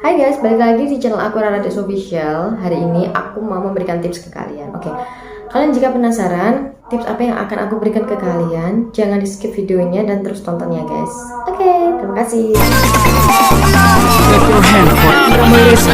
Hai guys, balik lagi di channel aku Rara Des Official. Hari ini aku mau memberikan tips ke kalian. Oke, kalian jika penasaran tips apa yang akan aku berikan ke kalian, jangan di skip videonya dan terus tonton ya guys. Oke, terima kasih. Clap your hand for Ira Mairesa.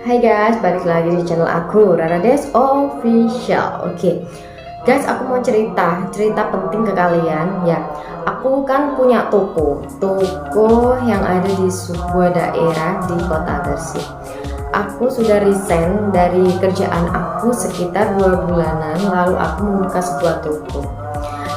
Hai guys, balik lagi di channel aku Rara Des Official. Oke, guys, aku mau cerita penting ke kalian ya. Aku kan punya toko yang ada di sebuah daerah di Kota Gresik. Aku sudah resign dari kerjaan aku sekitar 2 bulanan lalu. Aku membuka sebuah toko.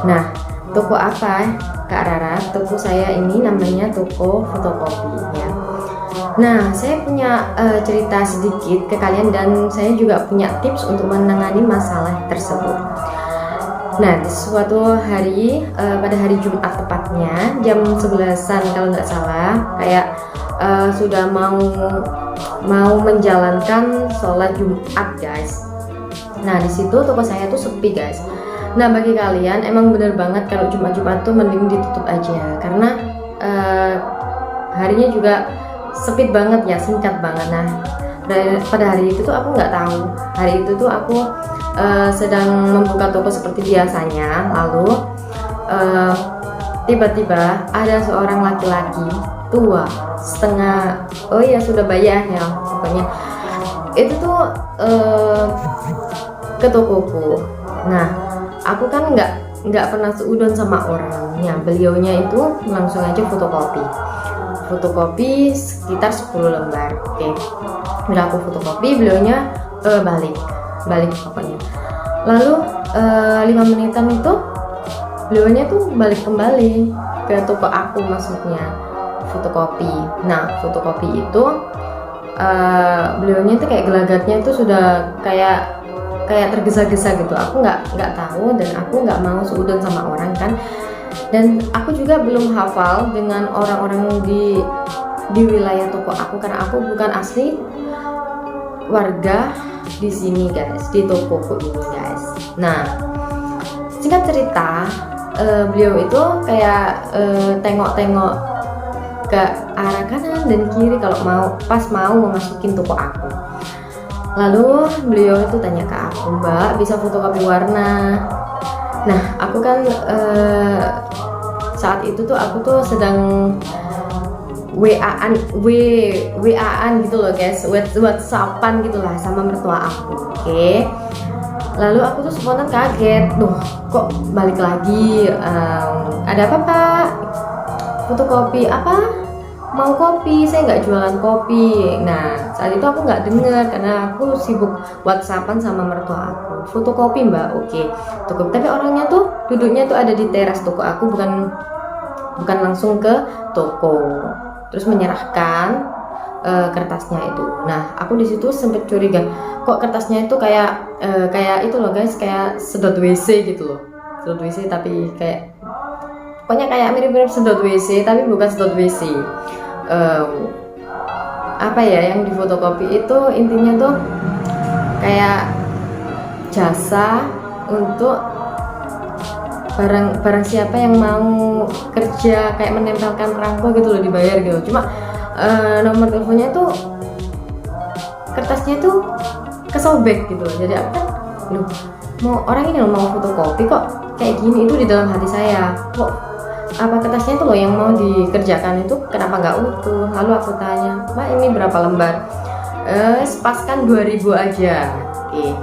Nah, toko apa Kak Rara? Toko saya ini namanya toko fotokopi ya. Nah, saya punya cerita sedikit ke kalian dan saya juga punya tips untuk menangani masalah tersebut. Nah, di suatu hari, pada hari Jumat tepatnya jam 11-an kalau nggak salah, kayak sudah mau menjalankan sholat Jumat guys. Nah, di situ toko saya tuh sepi guys. Nah, bagi kalian emang bener banget kalau Jumat tuh mending ditutup aja karena harinya juga sempit banget ya, singkat banget. Nah, pada hari itu tuh aku nggak tahu, hari itu tuh aku sedang membuka toko seperti biasanya, lalu tiba-tiba ada seorang laki-laki tua setengah, oh ya sudah bayar ya pokoknya, itu tuh ke tokoku. Nah, aku kan nggak pernah seudon sama orangnya, beliaunya itu langsung aja fotokopi sekitar 10 lembar. Oke, udah aku fotokopi, beliaunya balik pokoknya. Lalu 5 menitan itu beliaunya tuh balik kembali ke toko aku, maksudnya fotokopi. Nah, fotokopi itu beliaunya tuh kayak gelagatnya itu sudah kayak tergesa-gesa gitu. Aku nggak tahu dan aku nggak mau seudon sama orang kan. Dan aku juga belum hafal dengan orang-orang di wilayah toko aku karena aku bukan asli warga di sini guys, di tokoku ini guys. Nah, singkat cerita, beliau itu kayak tengok-tengok ke arah kanan dan kiri kalau mau memasukin toko aku. Lalu beliau itu tanya ke aku, "Mbak, bisa fotokopi warna?" Nah, aku kan saat itu tuh aku tuh sedang WA-an gitu loh guys, WhatsAppan gitulah sama mertua aku. Oke. Lalu aku tuh spontan kaget, duh kok balik lagi, ada apa Pak? Fotokopi apa? Mau kopi, saya nggak jualan kopi. Nah, saat itu aku nggak dengar karena aku sibuk WhatsAppan sama mertua aku. Fotokopi Mbak, oke. Tapi orangnya tuh duduknya tuh ada di teras toko aku, bukan langsung ke toko. Terus menyerahkan kertasnya itu. Nah, aku di situ sempet curiga, kok kertasnya itu kayak itu loh guys, kayak sedot WC gitu loh. Sedot WC tapi pokoknya kayak mirip-mirip sedot WC tapi bukan sedot WC. Apa ya yang di fotokopi itu intinya tuh kayak jasa untuk barang siapa yang mau kerja kayak menempelkan perangko gitu loh, dibayar gitu. Cuma nomor teleponnya tuh kertasnya tuh kesobek gitu loh. Jadi aku kan loh, mau orang ini loh mau fotokopi kok kayak gini. Itu di dalam hati saya, kok apa kertasnya itu loh yang mau dikerjakan itu kenapa nggak utuh. Lalu aku tanya, Mbak ini berapa lembar? Paskan 2000 aja. Oke,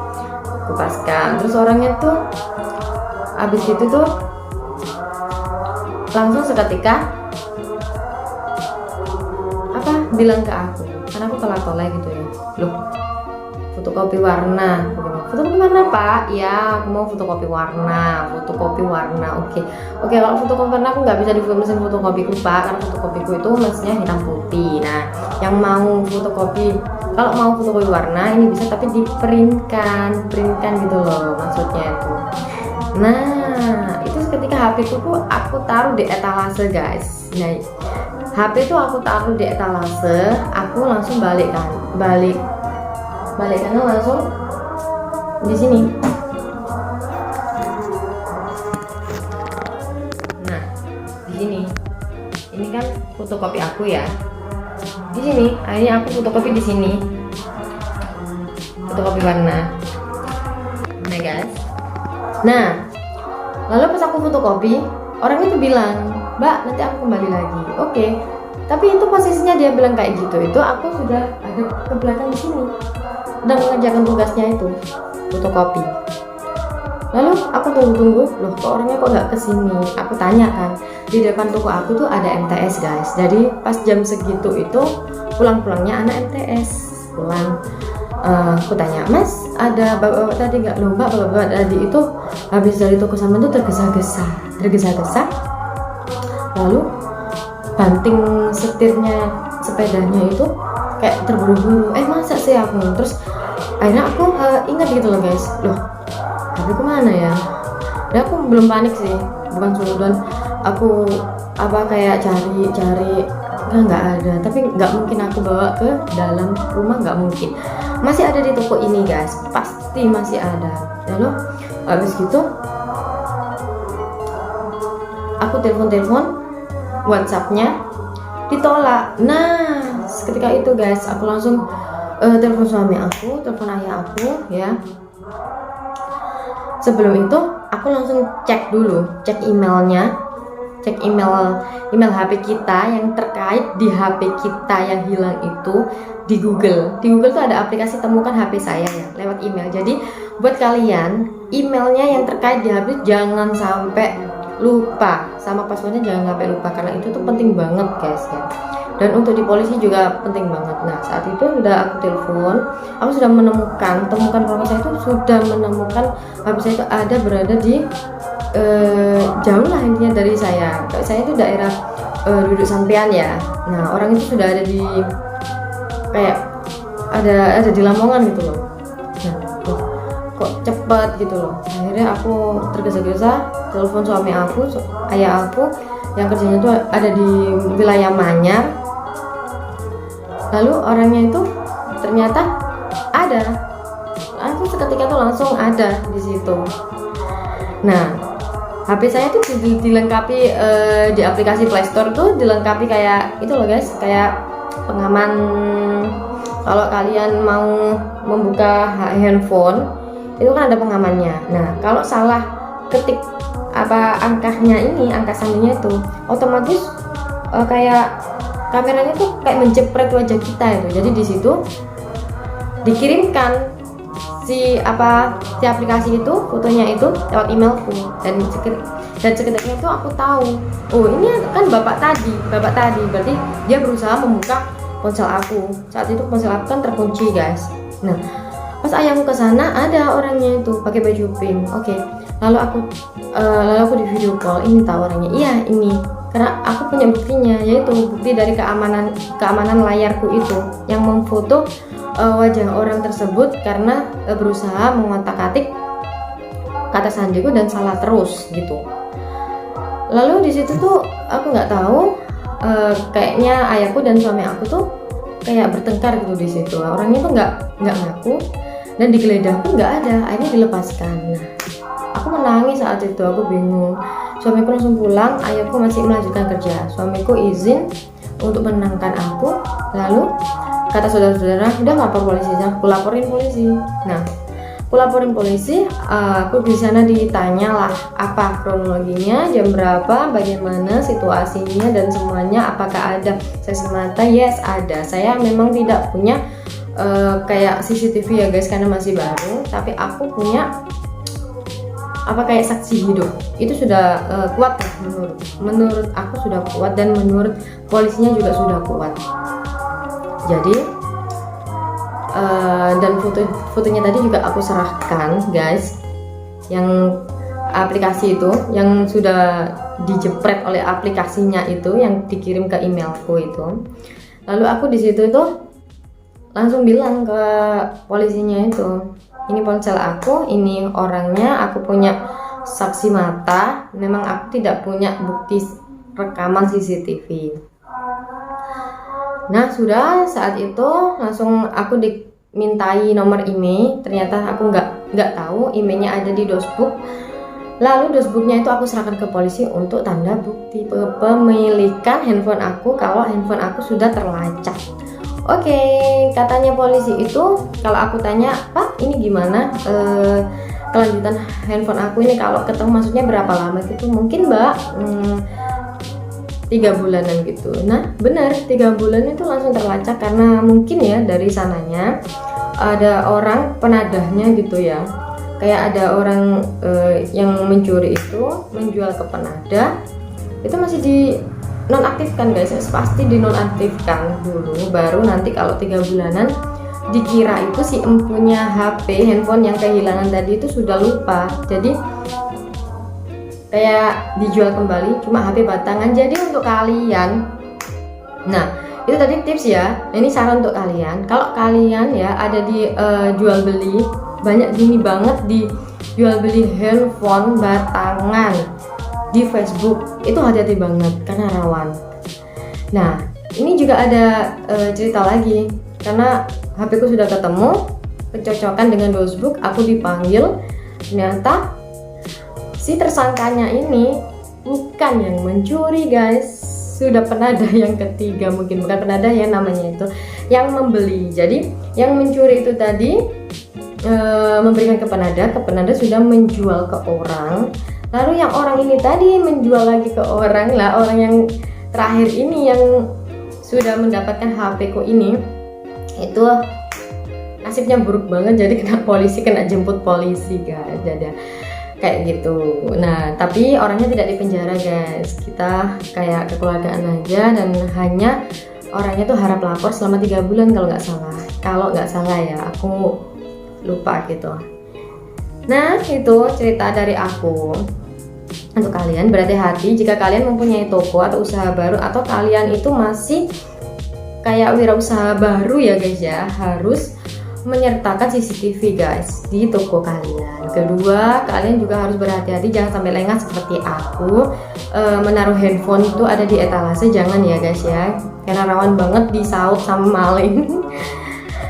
aku paskan. Terus orangnya tuh habis itu tuh langsung seketika bilang ke aku, karena aku tolak-tolak gitu ya, loh fotokopi warna. Fotokopi warna Pak? Ya, aku mau fotokopi warna. Oke, kalau fotokopi warna aku nggak bisa di mesin fotokopiku Pak, karena fotokopiku itu mesinnya hitam putih. Nah, yang mau fotokopi, kalau mau fotokopi warna ini bisa tapi di printkan gitu loh maksudnya itu. Nah, itu ketika HP ku aku taruh di etalase guys. Nah, HP itu aku taruh di etalase, aku langsung balik karena langsung di sini. Nah, di sini. Ini kan fotokopi aku ya. Di sini, akhirnya aku fotokopi di sini. Fotokopi warna. Nah, guys. Nah, lalu pas aku fotokopi, orang itu bilang, "Mbak, nanti aku kembali lagi." Oke. Tapi itu posisinya dia bilang kayak gitu. Itu aku sudah ada ke belakang di sini. Udah mengerjakan tugasnya itu, fotokopi. Lalu aku tunggu-tunggu, loh kok orangnya kok nggak kesini? Aku tanya kan, di depan toko aku tuh ada MTS guys. Jadi pas jam segitu itu pulang-pulangnya anak MTS pulang. Aku tanya, "Mas, ada bapak-bapak tadi nggak?" "Loh mbak, bapak-bapak tadi itu habis dari toko sama itu tergesa-gesa. Lalu banting setirnya sepedanya itu kayak terburu-buru. Masa sih aku?" Terus akhirnya aku ingat gitu loh guys, loh HP ku mana ya? Dan aku belum panik sih, bukan suudon. Aku kayak cari nggak ada. Tapi nggak mungkin aku bawa ke dalam rumah, nggak mungkin. Masih ada di toko ini guys, pasti masih ada. Lalu habis gitu aku telepon WhatsAppnya ditolak. Nah, ketika itu guys, aku langsung telepon suami aku, telepon ayah aku ya. Sebelum itu aku langsung cek emailnya, cek email HP kita yang terkait di HP kita yang hilang itu di Google. Di Google tuh ada aplikasi temukan HP saya ya lewat email. Jadi buat kalian emailnya yang terkait di HP jangan sampai lupa, sama passwordnya jangan sampai lupa, karena itu tuh penting banget guys ya. Dan untuk di polisi juga penting banget. Nah, saat itu udah aku telepon, aku sudah temukan kalau saya itu sudah menemukan HP saya itu ada berada di jauh lah intinya dari saya. Saya itu daerah duduk sampean ya. Nah, orang itu sudah ada di kayak ada di Lamongan gitu loh. Nah, tuh, kok cepet gitu loh. Akhirnya aku tergesa-gesa telepon suami aku, ayah aku yang kerjanya itu ada di wilayah Manyar. Lalu orangnya itu ternyata ada. Aku seketika tuh langsung ada di situ. Nah, HP saya tuh dilengkapi di aplikasi Play Store tuh dilengkapi kayak itu loh guys, kayak pengaman. Kalau kalian mau membuka handphone itu kan ada pengamannya. Nah, kalau salah ketik angkanya ini, angka sandinya itu otomatis kayak kameranya tuh kayak menjepret wajah kita itu. Jadi di situ dikirimkan si aplikasi itu, fotonya itu lewat emailku, dan seketika itu aku tahu, oh ini kan bapak tadi berarti dia berusaha membuka ponsel aku. Saat itu ponsel aku kan terkunci guys. Nah, pas ayahku ke sana ada orangnya itu pakai baju pink. Oke. Lalu aku di video call, ini tahu orangnya. Iya, ini. Karena aku punya buktinya, yaitu bukti dari keamanan layarku itu yang memfoto wajah orang tersebut karena berusaha mengotak-atik kata sandiku dan salah terus gitu. Lalu di situ tuh aku nggak tahu, kayaknya ayahku dan suami aku tuh kayak bertengkar gitu di situ. Orangnya tuh nggak ngaku dan digeledah pun nggak ada. Akhirnya dilepaskan. Nah, aku menangis saat itu, aku bingung. Suamiku langsung pulang, ayahku masih melanjutkan kerja. Suamiku izin untuk menenangkan aku. Lalu kata saudara-saudara, udah lapor polisi aja. Aku laporin polisi. Nah, aku laporin polisi. Aku di sana ditanya lah apa kronologinya, jam berapa, bagaimana situasinya dan semuanya. Apakah ada saksi mata? Yes, ada. Saya memang tidak punya kayak CCTV ya guys, karena masih baru. Tapi aku punya kayak saksi hidup. Itu sudah kuat lah menurut aku, sudah kuat, dan menurut polisinya juga sudah kuat. Jadi dan fotonya tadi juga aku serahkan guys, yang aplikasi itu yang sudah dijepret oleh aplikasinya itu yang dikirim ke emailku itu. Lalu aku di situ itu langsung bilang ke polisinya itu, ini ponsel aku, ini orangnya, aku punya saksi mata, memang aku tidak punya bukti rekaman CCTV. Nah, sudah saat itu langsung aku mintai nomor IMEI, ternyata aku nggak tahu IMEI-nya ada di dosbook. Lalu dosbooknya itu aku serahkan ke polisi untuk tanda bukti kepemilikan handphone aku kalau handphone aku sudah terlacak. Oke, katanya polisi itu kalau aku tanya, Pak ini gimana kelanjutan handphone aku ini kalau ketemu maksudnya berapa lama gitu, mungkin Mbak 3 bulanan gitu. Nah benar 3 bulan itu langsung terlacak karena mungkin ya dari sananya ada orang penadahnya gitu ya, kayak ada orang yang mencuri itu menjual ke penadah itu masih di nonaktifkan guys, pasti dinonaktifkan dulu baru nanti kalau 3 bulanan dikira itu si empunya HP handphone yang kehilangan tadi itu sudah lupa, jadi kayak dijual kembali cuma HP batangan. Jadi untuk kalian, nah itu tadi tips ya, ini saran untuk kalian kalau kalian ya ada di jual beli, banyak gini banget di jual beli handphone batangan di Facebook, itu hati-hati banget karena rawan. Nah ini juga ada cerita lagi, karena HP ku sudah ketemu kecocokan dengan dosbook, aku dipanggil, ternyata si tersangkanya ini bukan yang mencuri guys, sudah penadah yang ketiga, mungkin bukan penadah ya namanya itu, yang membeli. Jadi yang mencuri itu tadi memberikan ke penadah sudah menjual ke orang, lalu yang orang ini tadi menjual lagi ke orang lah. Orang yang terakhir ini yang sudah mendapatkan HP ku ini itu nasibnya buruk banget, jadi kena polisi, kena jemput polisi guys, jadi kayak gitu. Nah tapi orangnya tidak dipenjara guys, kita kayak kekeluargaan aja, dan hanya orangnya tuh harap lapor selama 3 bulan kalau nggak salah ya, aku lupa gitu. Nah itu cerita dari aku untuk kalian. Berhati-hati jika kalian mempunyai toko atau usaha baru, atau kalian itu masih kayak wirausaha baru ya guys ya, harus menyertakan CCTV guys di toko kalian. Kedua, kalian juga harus berhati-hati jangan sampai lengah seperti aku menaruh handphone itu ada di etalase, jangan ya guys ya, karena rawan banget disaup sama maling.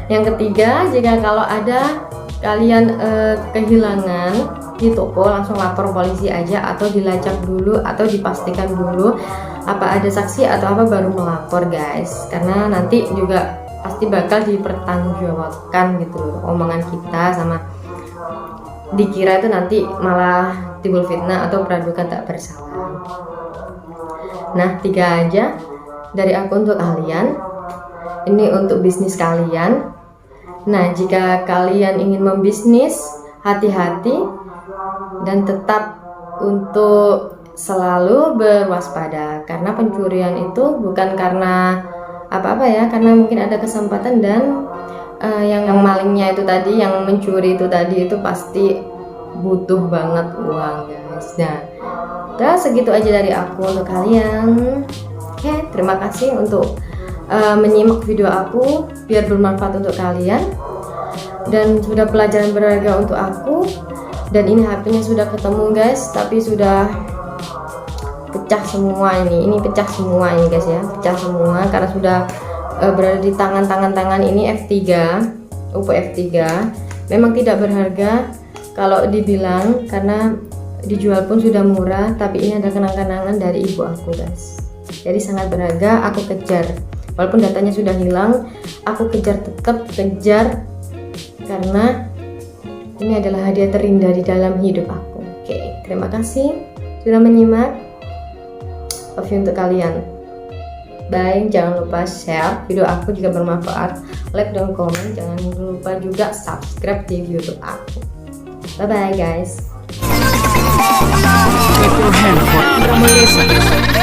Yang ketiga, jika kalau ada kalian kehilangan di toko, langsung lapor polisi aja, atau dilacak dulu atau dipastikan dulu apa ada saksi atau apa baru melapor guys, karena nanti juga pasti bakal dipertanggungjawabkan gitu loh omongan kita, sama dikira itu nanti malah timbul fitnah atau praduga tak bersalah. Nah 3 aja dari aku untuk kalian, ini untuk bisnis kalian. Nah jika kalian ingin membisnis, hati-hati dan tetap untuk selalu berwaspada, karena pencurian itu bukan karena apa-apa ya, karena mungkin ada kesempatan, dan yang malingnya itu tadi, yang mencuri itu tadi itu pasti butuh banget uang guys. Nah udah segitu aja dari aku untuk kalian. Oke, terima kasih untuk menyimak video aku, biar bermanfaat untuk kalian dan sudah pelajaran berharga untuk aku. Dan ini HP-nya sudah ketemu guys, tapi sudah pecah semua ini pecah semua ini guys ya, pecah semua karena sudah berada di tangan ini F3, Oppo F3. Memang tidak berharga kalau dibilang, karena dijual pun sudah murah, tapi ini ada kenang-kenangan dari ibu aku guys, jadi sangat berharga. Aku kejar, walaupun datanya sudah hilang, aku tetap kejar, karena ini adalah hadiah terindah di dalam hidup aku. Oke, terima kasih sudah menyimak. Love you untuk kalian. Bye, jangan lupa share video aku jika bermanfaat, like dan komen. Jangan lupa juga subscribe di YouTube aku. Bye bye guys. Kepo handphone Indra Malaysia.